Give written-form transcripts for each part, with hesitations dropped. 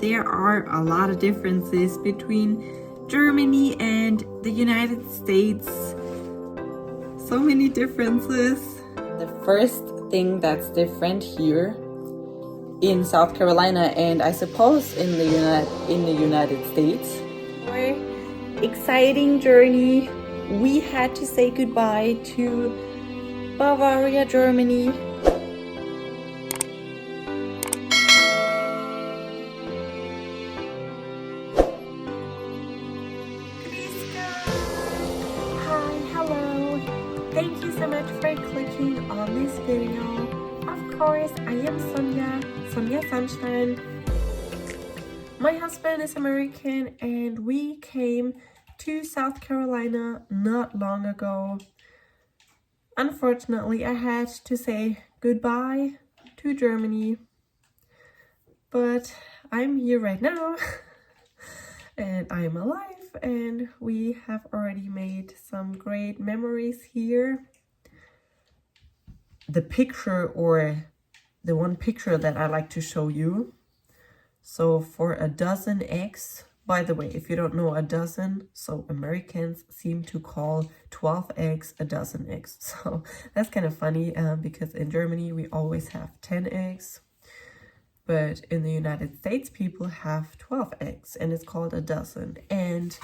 there are a lot of differences between Germany and the United States. So many differences. The first thing that's different here in South Carolina, and I suppose in the United States, our exciting journey, we had to say goodbye to Bavaria, Germany. Hi, hello. Thank you so much for clicking on this video. Of course, I am SonjaSUNshine. My husband is American and we came to South Carolina not long ago. Unfortunately, I had to say goodbye to Germany, but I'm here right now and I'm alive and we have already made some great memories here. The picture, or the one picture that I like to show you. So for a dozen eggs, by the way, if you don't know a dozen, so Americans seem to call 12 eggs a dozen eggs. So that's kind of funny because in Germany we always have 10 eggs. But in the United States, people have 12 eggs and it's called a dozen. And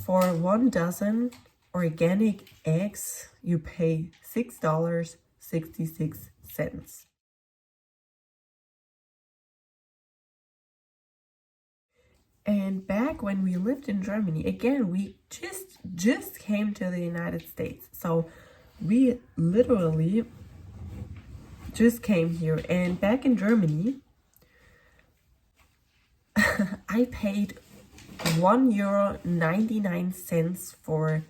for 1 dozen organic eggs, you pay $6.66. And back when we lived in Germany, again, we just came to the United States. So we literally just came here. And back in Germany, I paid €1.99 for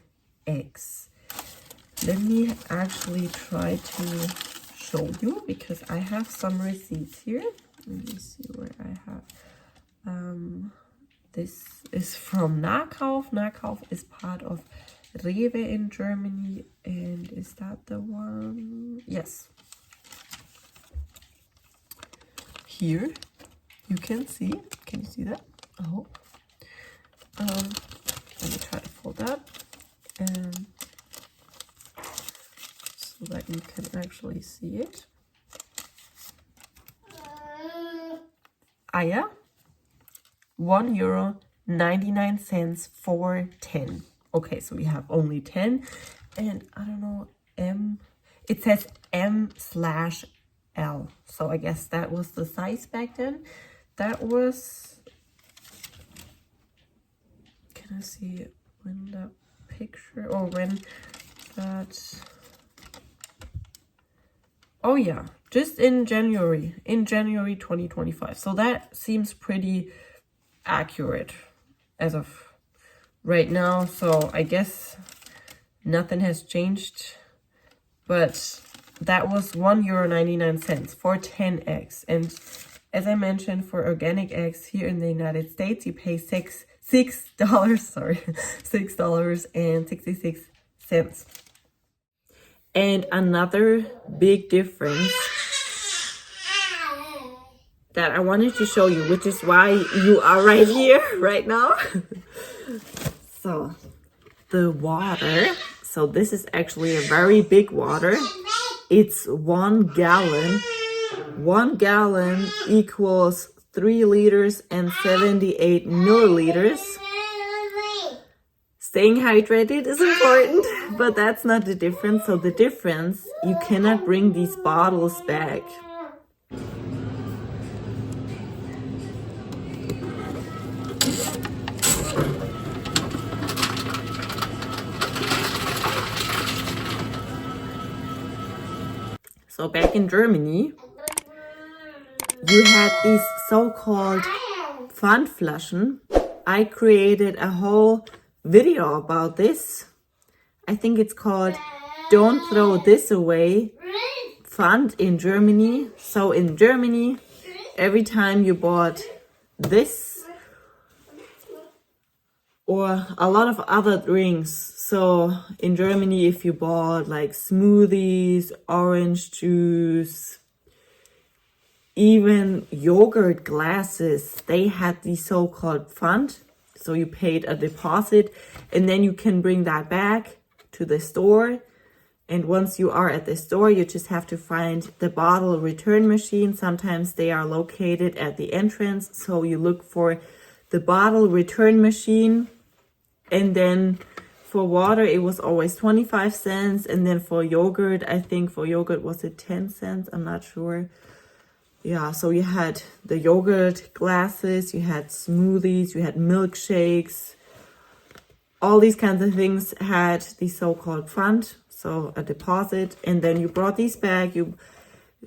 eggs. Let me actually try to show you because I have some receipts here. Let me see where I have. This is from Nahkauf. Nahkauf is part of Rewe in Germany. And is that the one? Yes. Here you can see. Can you see that? I hope. Let me try to fold that. So that you can actually see it. Ah, yeah. €1.99 for 10. Okay, so we have only 10. And I don't know, it says M/L. So I guess that was the size back then. That was, can I see it when that picture, or when that, oh yeah, just in January 2025. So that seems pretty accurate as of right now. So I guess nothing has changed, but that was €1.99 for 10 eggs. And as I mentioned, for organic eggs here in the United States, you pay $6.66. And another big difference that I wanted to show you, which is why you are right here right now. So the water, so this is actually a very big water. It's 1 gallon. 1 gallon equals 3 liters and 78 milliliters. Staying hydrated is important, but that's not the difference. So the difference, you cannot bring these bottles back. So back in Germany, you had these so-called Pfandflaschen. I created a whole video about this. I think it's called Don't Throw This Away, Pfand in Germany. So in Germany, every time you bought this or a lot of other drinks, so in Germany, if you bought like smoothies, orange juice, even yogurt glasses, they had the so-called fund. So you paid a deposit and then you can bring that back to the store. And once you are at the store, you just have to find the bottle return machine. Sometimes they are located at the entrance. So you look for the bottle return machine. And then for water, it was always 25 cents. And then for yogurt, I think for yogurt, was it 10 cents? I'm not sure. Yeah, so you had the yogurt glasses, you had smoothies, you had milkshakes. All these kinds of things had the so-called fund, so a deposit. And then you brought these back, you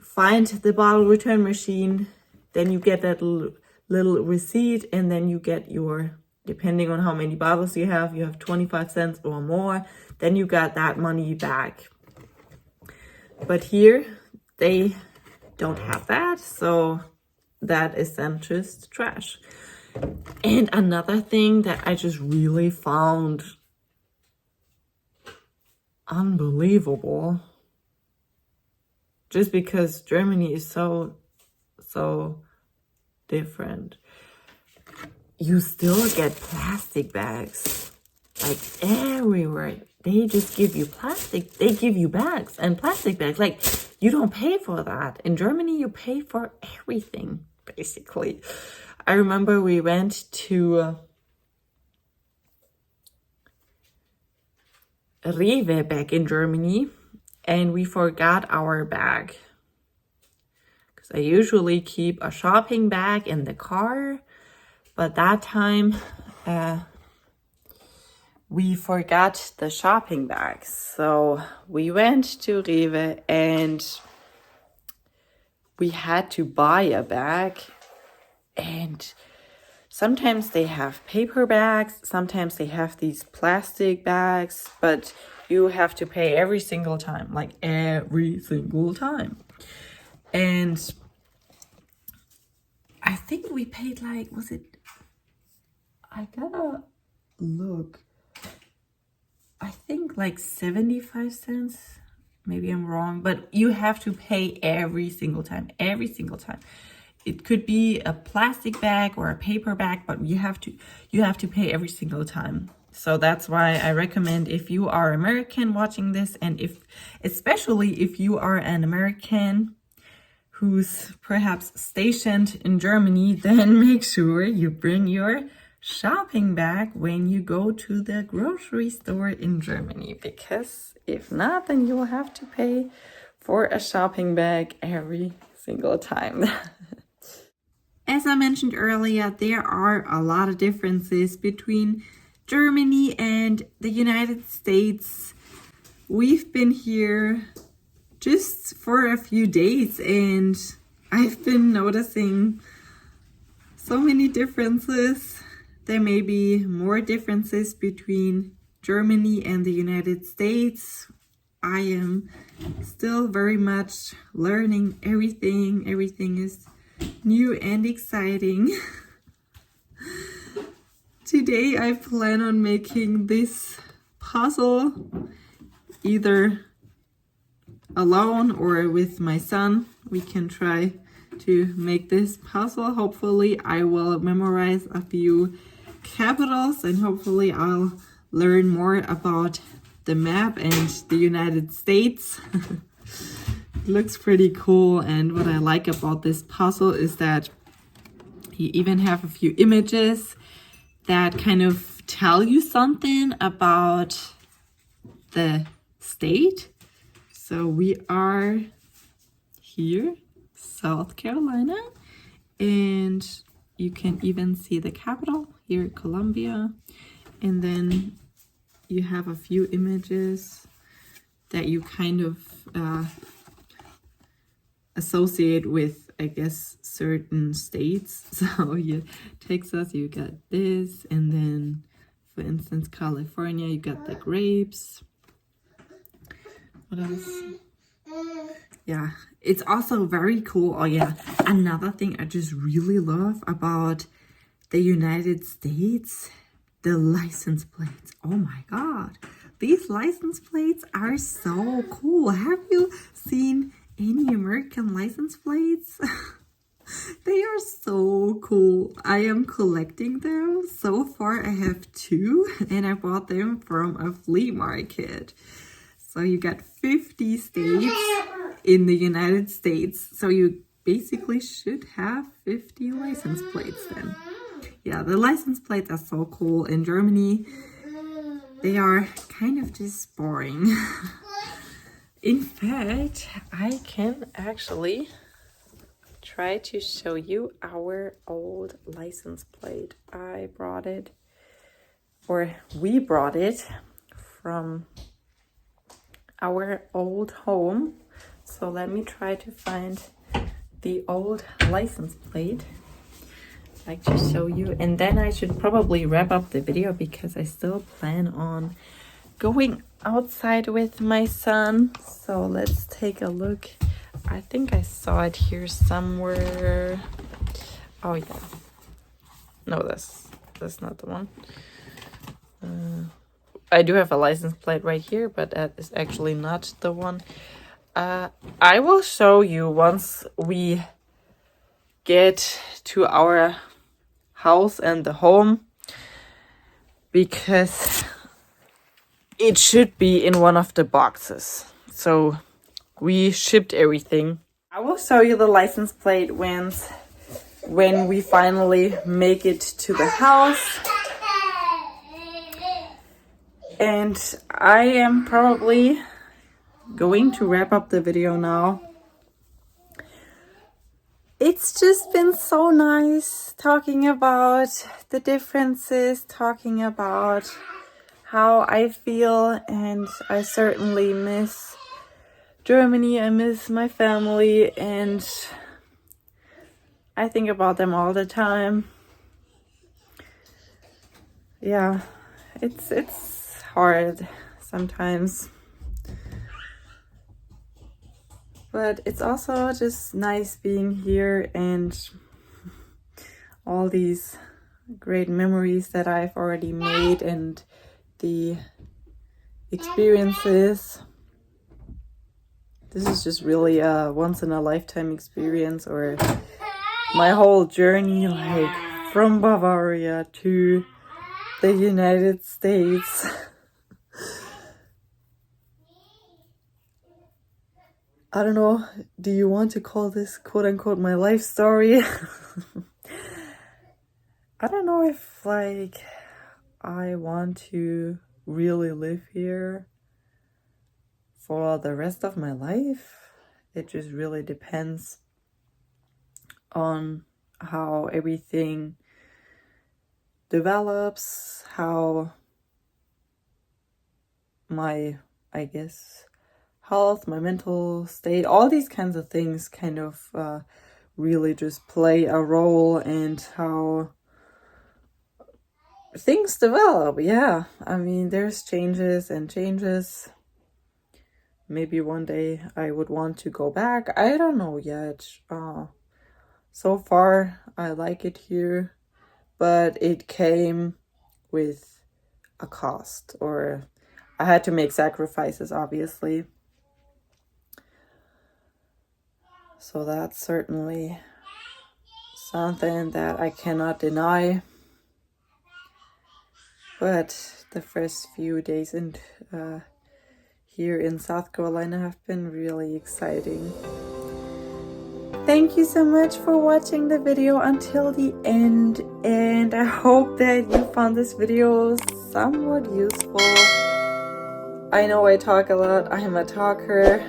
find the bottle return machine, then you get that little receipt, and then you get your, depending on how many bottles you have 25 cents or more, then you got that money back. But here, they don't have that, so that is then just trash. And another thing that I just really found unbelievable, just because Germany is so different, you still get plastic bags like everywhere. They just give you plastic, they give you bags and plastic bags. Like, you don't pay for that. In Germany, you pay for everything, basically. I remember we went to Rewe back in Germany, and we forgot our bag. Because I usually keep a shopping bag in the car, but that time we forgot the shopping bags. So we went to Rewe and we had to buy a bag. And sometimes they have paper bags, sometimes they have these plastic bags, but you have to pay every single time, like every single time. And I think we paid like, was it, I gotta look. I think like 75 cents. Maybe I'm wrong, but you have to pay every single time. It could be a plastic bag or a paper bag, but you have to pay every single time. So that's why I recommend, if you are American watching this, and especially if you are an American who's perhaps stationed in Germany, then make sure you bring your shopping bag when you go to the grocery store in Germany, because if not, then you will have to pay for a shopping bag every single time. As I mentioned earlier, there are a lot of differences between Germany and the United States. We've been here just for a few days and I've been noticing so many differences. There may be more differences between Germany and the United States. I am still very much learning everything. Everything is new and exciting. Today I plan on making this puzzle either alone or with my son. We can try to make this puzzle. Hopefully I will memorize a few capitals and hopefully I'll learn more about the map and the United States. It looks pretty cool, and what I like about this puzzle is that you even have a few images that kind of tell you something about the state. So we are here, South Carolina, and you can even see the capital here, Columbia, and then you have a few images that you kind of associate with, I guess, certain states. So Texas, you got this, and then for instance California, you got the grapes. What else? Yeah, it's also very cool. Oh yeah, another thing I just really love about the United States, the license plates. Oh my god, these license plates are so cool. Have you seen any American license plates? They are so cool. I am collecting them. So far I have 2 and I bought them from a flea market. So you get 50 states in the United States. So you basically should have 50 license plates then. Yeah, the license plates are so cool. In Germany, they are kind of just boring. In fact, I can actually try to show you our old license plate. I brought it, or we brought it from our old home. So let me try to find the old license plate. I'd like to show you, and then I should probably wrap up the video because I still plan on going outside with my son. So let's take a look. I think I saw it here somewhere. Oh yeah, no, that's not the one. I do have a license plate right here, but that is actually not the one. I will show you once we get to our house and the home, because it should be in one of the boxes. So we shipped everything. I will show you the license plate when we finally make it to the house. And I am probably going to wrap up the video now. It's just been so nice talking about the differences, talking about how I feel, and I certainly miss Germany. I miss my family, and I think about them all the time. Yeah, it's hard sometimes. But it's also just nice being here and all these great memories that I've already made and the experiences. This is just really a once in a lifetime experience, or my whole journey, like from Bavaria to the United States. I don't know, do you want to call this quote-unquote my life story? I don't know if like I want to really live here for the rest of my life. It just really depends on how everything develops, how my, I guess, health, my mental state, all these kinds of things kind of really just play a role, and how things develop. Yeah, I mean, there's changes and changes. Maybe one day I would want to go back. I don't know yet. So far, I like it here, but it came with a cost, or I had to make sacrifices, obviously. So that's certainly something that I cannot deny. But the first few days here in South Carolina have been really exciting. Thank you so much for watching the video until the end, and I hope that you found this video somewhat useful. I know I talk a lot, I am a talker.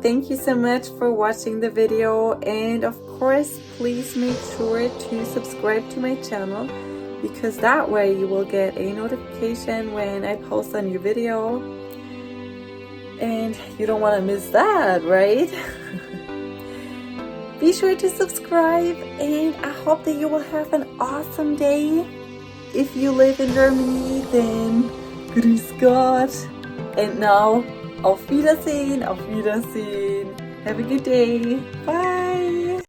Thank you so much for watching the video, and of course, please make sure to subscribe to my channel, because that way you will get a notification when I post a new video, and you don't want to miss that, right? Be sure to subscribe, and I hope that you will have an awesome day. If you live in Germany, then grüß Gott. And now, auf Wiedersehen, auf Wiedersehen. Have a good day. Bye.